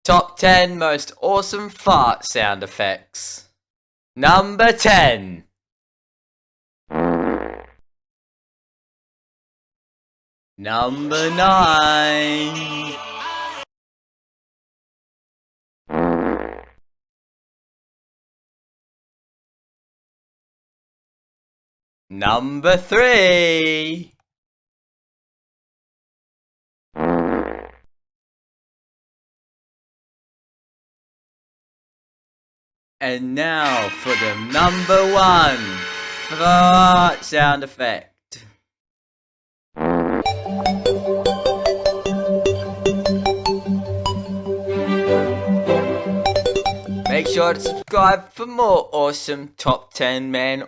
Top 10 most awesome fart sound effects. Number 10. Number 9. Number 3. And now for the number 1 fart sound effect. Make sure to subscribe for more awesome Top 10 Man